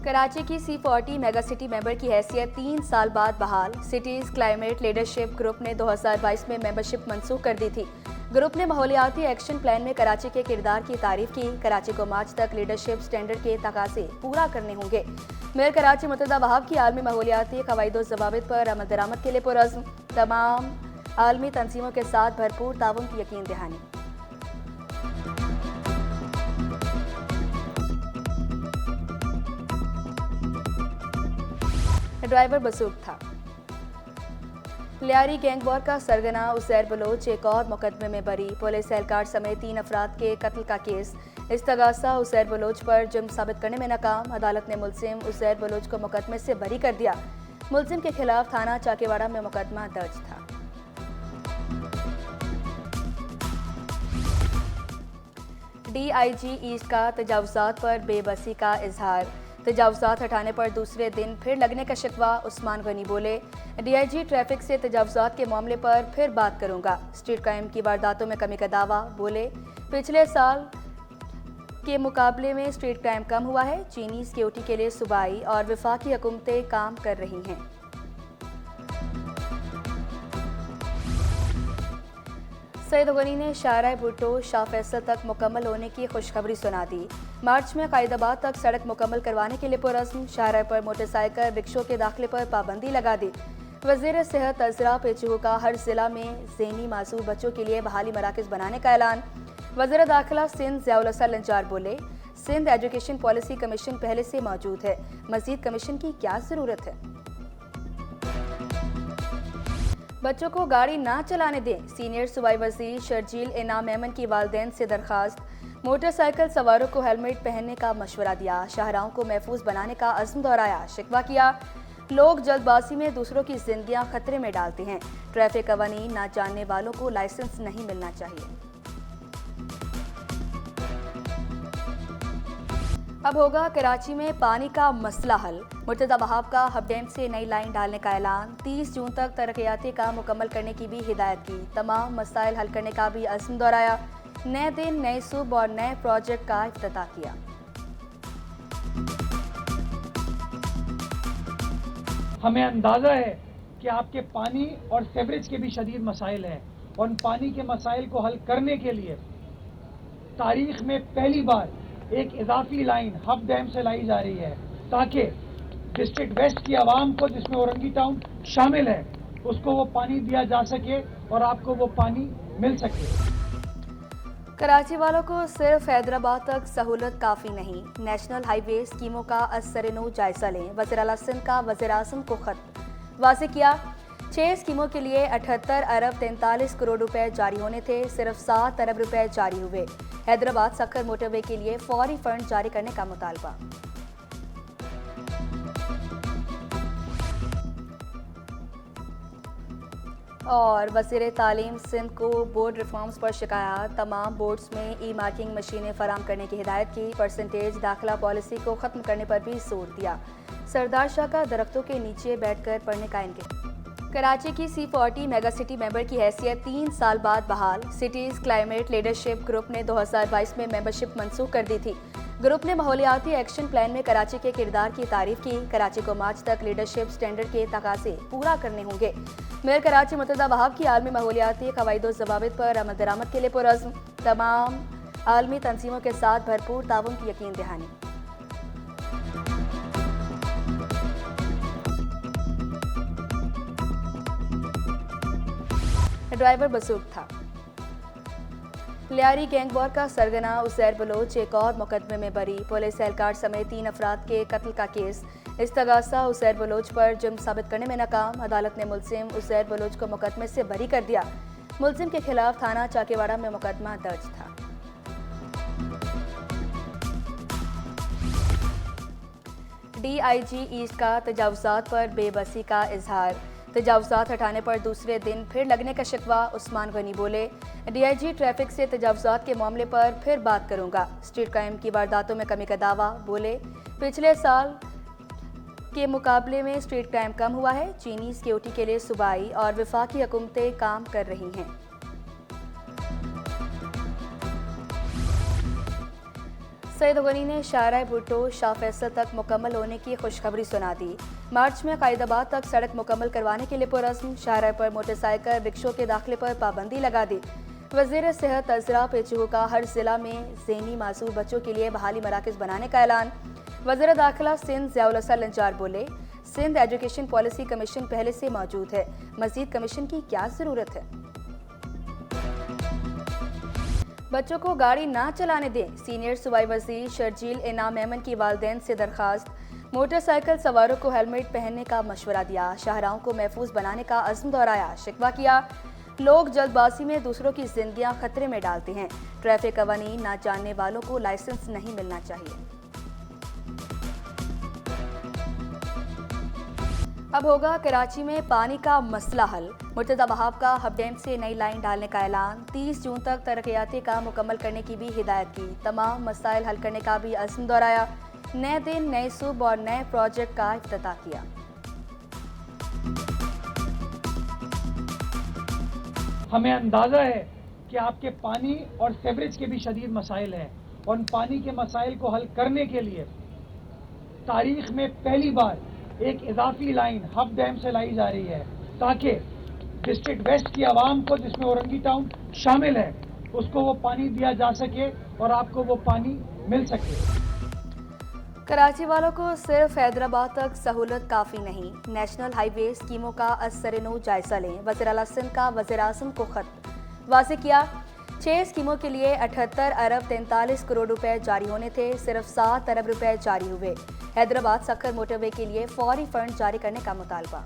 कराची की C40 mega city member की हैसियत 3 साल बाद बहाल। सिटीज क्लाइमेट लीडरशिप ग्रुप ने 2022 में मेंबरशिप मंसूख कर दी थी। ग्रुप ने माहौलियाती एक्शन प्लान में कराची के किरदार की तारीफ की। कराची को मार्च तक लीडरशिप स्टैंडर्ड के तकाजे पूरा करने होंगे। मेयर कराची मुर्तज़ा वहाब की आलमी माहौलियाती क़वाइद ज़वाबित पर अमल दरामद के लिए पुरज़्म। तमाम आलमी तंजीमों के साथ भरपूर ताउन की यकीन दहानी। ड्राइवर बसूक था। लियारी गैंग वॉर का सरगना उसैर बलोच एक और मुकदमे में बरी। पुलिस एहलकार समेत 3 अफराद के कत्ल का केस। इस्तगासा उसैर बलोच पर जुर्म साबित करने में नाकाम। अदालत ने मुलजिम उसैर बलोच को मुकदमे से बरी कर दिया। मुलजिम के खिलाफ थाना चाकेवाड़ा में मुकदमा दर्ज था। DIG ईस्ट का तजावुजात पर बेबसी का इजहार। तजावुजात हटाने पर दूसरे दिन फिर लगने का शिकवा। उस्मान गनी बोले, DIG ट्रैफिक से तजावुजात के मामले पर फिर बात करूंगा। स्ट्रीट क्राइम की वारदातों में कमी का दावा। बोले, पिछले साल के मुकाबले में स्ट्रीट क्राइम कम हुआ है। चीनी सिक्योरिटी के लिए सूबाई और वफाकी हुकूमतें काम कर रही हैं। सईद गनी ने शाहराह भुट्टो शाह फैसल तक मुकम्मल होने की खुशखबरी सुना दी। मार्च में कायदाबाद तक सड़क मुकम्मल करवाने के लिए पुरज़्म। शाहराह पर मोटरसाइकिल रिक्शों के दाखिले पर पाबंदी लगा दी। वज़ीर सेहत अजरा पेचू का हर जिला में ज़हनी मासूर बच्चों के लिए बहाली मराकज़ बनाने का ऐलान। वज़ीर दाखिला सिंध ज़ियाउल हसन लंजार बोले, सिंध एजुकेशन पॉलिसी कमीशन पहले से मौजूद है, मज़ीद कमीशन की क्या ज़रूरत है। बच्चों को गाड़ी ना चलाने दें, सीनियर सूबाई वज़ीर शर्जील इनाम मेमन की वालिदैन से दरखास्त। मोटरसाइकिल सवारों को हेलमेट पहनने का मशवरा दिया। शाहराहों को महफूज बनाने का अज़्म दोहराया। शिकवा किया, लोग जल्दबाजी में दूसरों की जिंदगियां खतरे में डालते हैं। ट्रैफिक कवानीन ना जानने वालों को लाइसेंस नहीं मिलना चाहिए। अब होगा कराची में पानी का मसला हल। मुर्तज़ा वहाब का हब डैम से नई लाइन डालने का ऐलान। 30 जून तक तरक्याती काम मुकम्मल करने की भी हिदायत की। तमाम मसाइल हल करने का भी अज़्म दोहराया। नए दिन, नए सूब और नए प्रोजेक्ट का इफ्तिताह किया। हमें अंदाजा है कि आपके पानी और सेवरेज के भी शदीद मसाइल हैं और उन पानी के मसाइल को हल करने के लिए तारीख में पहली बार एक इजाफी लाइन हब डैम से लाई जा रही है, ताकि डिस्ट्रिक्ट वेस्ट की आवाम को, जिसमें औरंगी टाउन शामिल है, उसको वो पानी दिया जा सके और आपको वो पानी मिल सके। कराची वालों को सिर्फ हैदराबाद तक सहूलत काफ़ी नहीं। नेशनल हाईवे स्कीमों का असरनो जायजा लें। वज़ीर आला सिंध का वज़ीर आज़म को खत वाज़े किया। 6 स्कीमों के लिए 78 अरब 43 करोड़ रुपए जारी होने थे, सिर्फ 7 अरब रुपए जारी हुए। हैदराबाद सक्खर मोटरवे के लिए फौरी फंड जारी करने का मुतालबा। और वज़ीर तालीम सिंध को बोर्ड रिफॉर्म्स पर शिकायत। तमाम बोर्ड्स में ई मार्किंग मशीनें फराम करने की हिदायत की। परसेंटेज दाखिला पॉलिसी को ख़त्म करने पर भी जोर दिया। सरदार शाह का दरख्तों के नीचे बैठकर पढ़ने का इनकार। कराची की C40 मेगा सिटी मेंबर की हैसियत 3 साल बाद बहाल। सिटीज क्लाइमेट लीडरशिप ग्रुप ने 2022 में मेंबरशिप मंसूख कर दी थी। ग्रुप ने माहौलियाती एक्शन प्लान में कराची के किरदार की तारीफ की। कराची को मार्च तक लीडरशिप स्टैंडर्ड के तकाजे पूरा करने होंगे। मेयर कराची मुर्तज़ा वहाब की आलमी माहौलियाती क़वाइद ज़वाबित पर अमल दरामद के लिए पुरज़्म। तमाम आलमी तंजीमों के साथ भरपूर ताउन की यकीन दहानी। ड्राइवर बसूक था। लियारी गैंग वॉर का सरगना उसैर बलोच एक और मुकदमे में बरी। पुलिस एहलकार समेत 3 अफराद के कत्ल का केस। इस्तगासा उसैर बलोच पर जुर्म साबित करने में नाकाम। अदालत ने मुलजिम उसैर बलोच को मुकदमे से बरी कर दिया। मुलजिम के खिलाफ थाना चाकेवाड़ा में मुकदमा दर्ज था। DIG ईस्ट का तजावुजात पर बेबसी का इजहार। तजावुजात हटाने पर दूसरे दिन फिर लगने का शिकवा। उस्मान गनी बोले, DIG ट्रैफिक से तजावुजात के मामले पर फिर बात करूंगा। स्ट्रीट क्राइम की वारदातों में कमी का दावा। बोले, पिछले साल के मुकाबले में स्ट्रीट क्राइम कम हुआ है। चीनी सिक्योरिटी के लिए सूबाई और वफाकी हुकूमतें काम कर रही हैं। सईद गनी ने शाहराह भुट्टो शाह फैसल तक मुकम्मल होने की खुशखबरी सुना दी। मार्च में कायदाबाद तक सड़क मुकम्मल करवाने के लिए पुरज़्म। शाहराह पर मोटरसाइकिल रिक्शों के दाखिले पर पाबंदी लगा दी। वज़ीर सेहत अजरा पेचू का हर जिला में ज़हनी मासूर बच्चों के लिए बहाली मराकज़ बनाने का ऐलान। वज़ीर दाखिला सिंध ज़ियाउल हसन लंजार बोले, सिंध एजुकेशन पॉलिसी कमीशन पहले से मौजूद है, मज़ीद कमीशन की क्या ज़रूरत है। बच्चों को गाड़ी ना चलाने दें, सीनियर सूबाई वज़ीर शर्जील इनाम मेमन की वालिदैन से दरखास्त। मोटरसाइकिल सवारों को हेलमेट पहनने का मशवरा दिया। शाहराहों को महफूज बनाने का अज़्म दोहराया। शिकवा किया, लोग जल्दबाजी में दूसरों की जिंदगियां खतरे में डालते हैं। ट्रैफिक कवानीन ना जानने वालों को लाइसेंस नहीं मिलना चाहिए। अब होगा कराची में पानी का मसला हल। मुर्तज़ा वहाब का हब डैम से नई लाइन डालने का ऐलान। 30 जून तक तरक्याती काम मुकम्मल करने की भी हिदायत की। तमाम मसाइल हल करने का भी अज़्म दोहराया। नए दिन, नए सूब और नए प्रोजेक्ट का इफ्तिताह किया। हमें अंदाज़ा है कि आपके पानी और सेवरेज के भी शदीद मसाइल हैं और उन पानी के मसाइल को हल करने के लिए तारीख में पहली बार एक इजाफी लाइन हब डैम से लाई जा रही है, ताकि डिस्ट्रिक्ट वेस्ट की आवाम को, जिसमें औरंगी टाउन शामिल है, उसको वो पानी दिया जा सके और आपको वो पानी मिल सके। कराची वालों को सिर्फ हैदराबाद तक सहूलत काफ़ी नहीं। नेशनल हाईवे स्कीमों का असर-ए-नौ जायजा लें। वज़ीर आला सिंध का वज़ीर आज़म को खत वाज़ेह किया। 6 स्कीमों के लिए 78 अरब 43 करोड़ रुपए जारी होने थे, सिर्फ 7 अरब रुपए जारी हुए। हैदराबाद सखर मोटरवे के लिए फौरी फंड जारी करने का मुतालबा।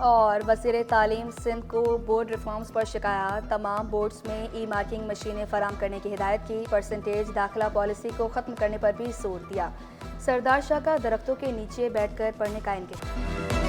और वज़ीर तालीम सिंध को बोर्ड रिफॉर्म्स पर शिकायत। तमाम बोर्ड्स में ई मार्किंग मशीनें फराम करने की हिदायत की। परसेंटेज दाखिला पॉलिसी को ख़त्म करने पर भी जोर दिया। सरदार शाह का दरख्तों के नीचे बैठकर पढ़ने का इनकार।